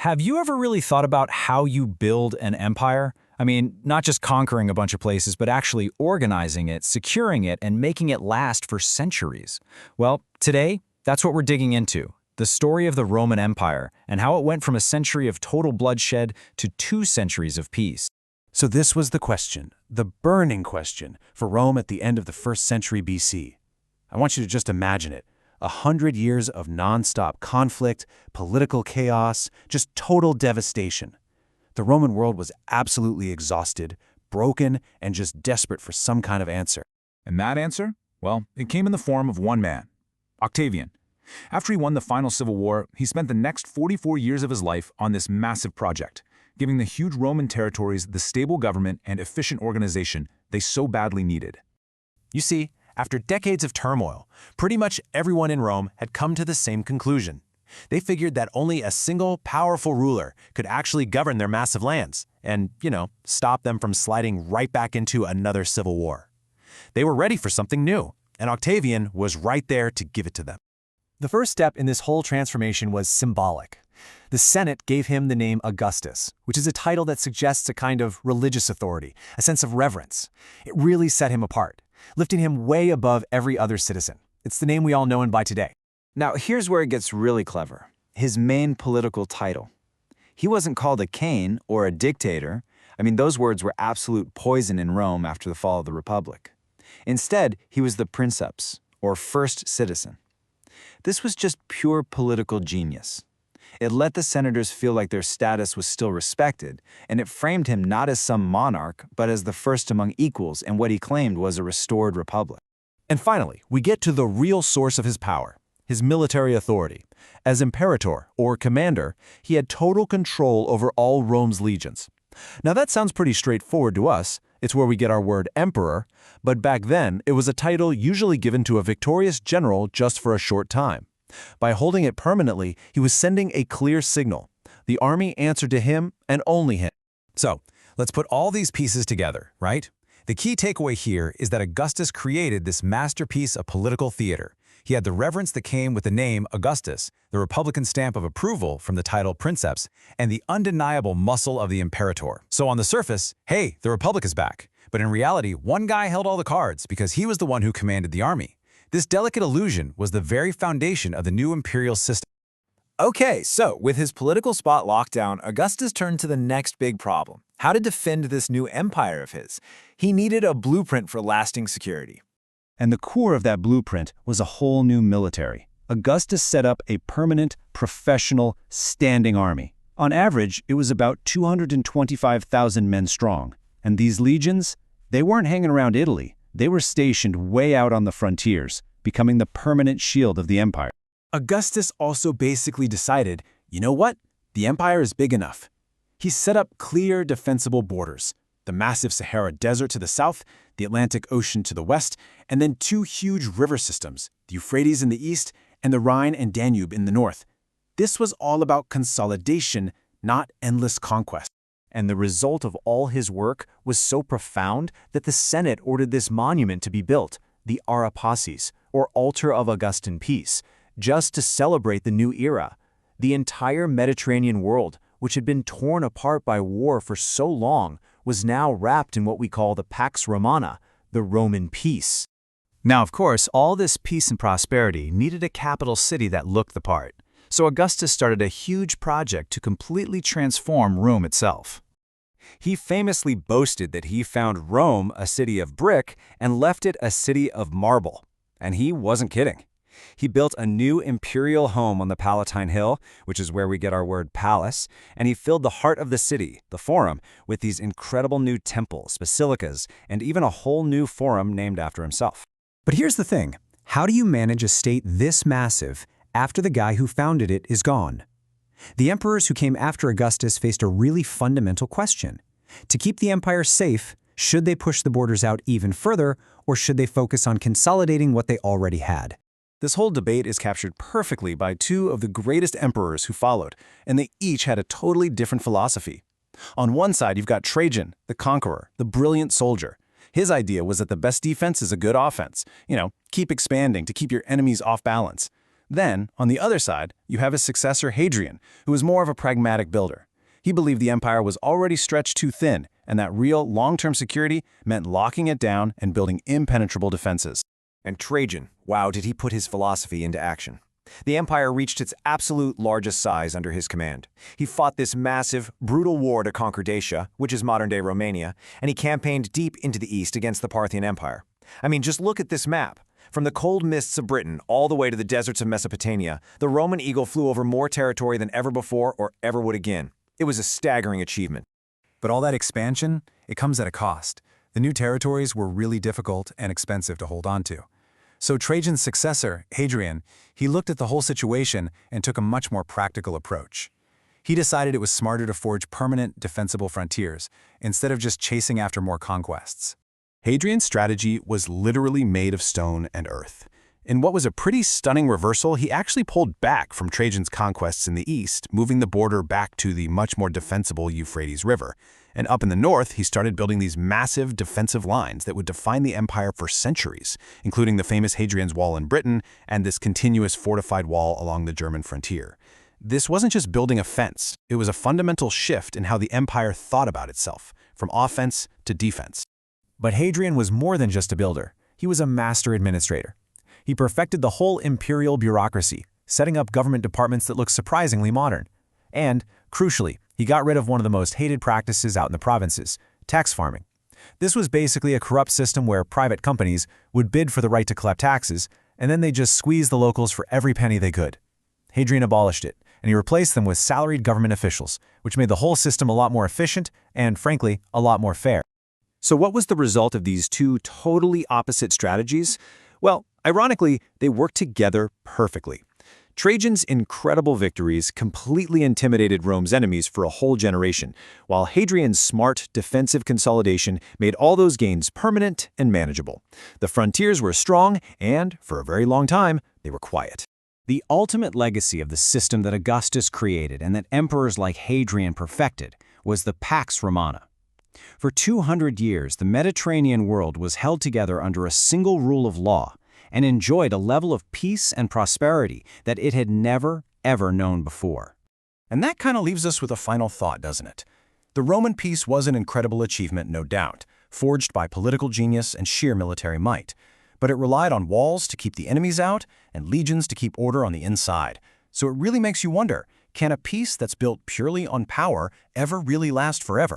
Have you ever really thought about how you build an empire? I mean, not just conquering a bunch of places, but actually organizing it, securing it, and making it last for centuries. Well, today, that's what we're digging into. The story of the Roman Empire and how it went from a century of total bloodshed to 2 centuries of peace. So this was the question, the burning question, for Rome at the end of the 1st century BC. I want you to just imagine it. 100 years of nonstop conflict, political chaos, just total devastation. The Roman world was absolutely exhausted, broken, and just desperate for some kind of answer. And that answer? Well, it came in the form of one man, Octavian. After he won the final civil war, he spent the next 44 years of his life on this massive project, giving the huge Roman territories the stable government and efficient organization they so badly needed. You see, after decades of turmoil, pretty much everyone in Rome had come to the same conclusion. They figured that only a single, powerful ruler could actually govern their massive lands and, stop them from sliding right back into another civil war. They were ready for something new, and Octavian was right there to give it to them. The first step in this whole transformation was symbolic. The Senate gave him the name Augustus, which is a title that suggests a kind of religious authority, a sense of reverence. It really set him apart, lifting him way above every other citizen. It's the name we all know him by today. Now, here's where it gets really clever. His main political title. He wasn't called a Cain or a dictator. I mean, those words were absolute poison in Rome after the fall of the Republic. Instead, he was the princeps, or first citizen. This was just pure political genius. It let the senators feel like their status was still respected, and it framed him not as some monarch, but as the first among equals in what he claimed was a restored republic. And finally, we get to the real source of his power, his military authority. As imperator, or commander, he had total control over all Rome's legions. Now that sounds pretty straightforward to us. It's where we get our word emperor, but back then it was a title usually given to a victorious general just for a short time. By holding it permanently, he was sending a clear signal. The army answered to him and only him. So, let's put all these pieces together, right? The key takeaway here is that Augustus created this masterpiece of political theater. He had the reverence that came with the name Augustus, the Republican stamp of approval from the title princeps, and the undeniable muscle of the imperator. So on the surface, hey, the Republic is back. But in reality, one guy held all the cards because he was the one who commanded the army. This delicate illusion was the very foundation of the new imperial system. Okay, so with his political spot locked down, Augustus turned to the next big problem: how to defend this new empire of his. He needed a blueprint for lasting security. And the core of that blueprint was a whole new military. Augustus set up a permanent, professional, standing army. On average, it was about 225,000 men strong. And these legions, they weren't hanging around Italy. They were stationed way out on the frontiers, becoming the permanent shield of the empire. Augustus also basically decided, you know what? The empire is big enough. He set up clear, defensible borders: the massive Sahara Desert to the south, the Atlantic Ocean to the west, and then 2 huge river systems, the Euphrates in the east and the Rhine and Danube in the north. This was all about consolidation, not endless conquest. And the result of all his work was so profound that the Senate ordered this monument to be built, the Ara Pacis, or Altar of Augustan Peace, just to celebrate the new era. The entire Mediterranean world, which had been torn apart by war for so long, was now wrapped in what we call the Pax Romana, the Roman peace. Now, of course, all this peace and prosperity needed a capital city that looked the part. So Augustus started a huge project to completely transform Rome itself. He famously boasted that he found Rome a city of brick and left it a city of marble. And he wasn't kidding. He built a new imperial home on the Palatine Hill, which is where we get our word palace, and he filled the heart of the city, the Forum, with these incredible new temples, basilicas, and even a whole new forum named after himself. But here's the thing. How do you manage a state this massive after the guy who founded it is gone? The emperors who came after Augustus faced a really fundamental question. To keep the empire safe, should they push the borders out even further, or should they focus on consolidating what they already had? This whole debate is captured perfectly by 2 of the greatest emperors who followed, and they each had a totally different philosophy. On one side, you've got Trajan, the conqueror, the brilliant soldier. His idea was that the best defense is a good offense. Keep expanding to keep your enemies off balance. Then, on the other side, you have his successor Hadrian, who was more of a pragmatic builder. He believed the empire was already stretched too thin, and that real, long-term security meant locking it down and building impenetrable defenses. And Trajan, wow, did he put his philosophy into action. The empire reached its absolute largest size under his command. He fought this massive, brutal war to conquer Dacia, which is modern-day Romania, and he campaigned deep into the east against the Parthian Empire. I mean, just look at this map. From the cold mists of Britain all the way to the deserts of Mesopotamia, the Roman eagle flew over more territory than ever before or ever would again. It was a staggering achievement. But all that expansion, it comes at a cost. The new territories were really difficult and expensive to hold on to. So Trajan's successor, Hadrian, he looked at the whole situation and took a much more practical approach. He decided it was smarter to forge permanent, defensible frontiers, instead of just chasing after more conquests. Hadrian's strategy was literally made of stone and earth. In what was a pretty stunning reversal, he actually pulled back from Trajan's conquests in the east, moving the border back to the much more defensible Euphrates River. And up in the north, he started building these massive defensive lines that would define the empire for centuries, including the famous Hadrian's Wall in Britain and this continuous fortified wall along the German frontier. This wasn't just building a fence, it was a fundamental shift in how the empire thought about itself, from offense to defense. But Hadrian was more than just a builder. He was a master administrator. He perfected the whole imperial bureaucracy, setting up government departments that looked surprisingly modern. And, crucially, he got rid of one of the most hated practices out in the provinces, tax farming. This was basically a corrupt system where private companies would bid for the right to collect taxes, and then they just squeezed the locals for every penny they could. Hadrian abolished it, and he replaced them with salaried government officials, which made the whole system a lot more efficient and, frankly, a lot more fair. So what was the result of these two totally opposite strategies? Well, ironically, they worked together perfectly. Trajan's incredible victories completely intimidated Rome's enemies for a whole generation, while Hadrian's smart defensive consolidation made all those gains permanent and manageable. The frontiers were strong, and, for a very long time, they were quiet. The ultimate legacy of the system that Augustus created and that emperors like Hadrian perfected was the Pax Romana. For 200 years, the Mediterranean world was held together under a single rule of law and enjoyed a level of peace and prosperity that it had never, ever known before. And that kind of leaves us with a final thought, doesn't it? The Roman peace was an incredible achievement, no doubt, forged by political genius and sheer military might. But it relied on walls to keep the enemies out and legions to keep order on the inside. So it really makes you wonder, can a peace that's built purely on power ever really last forever?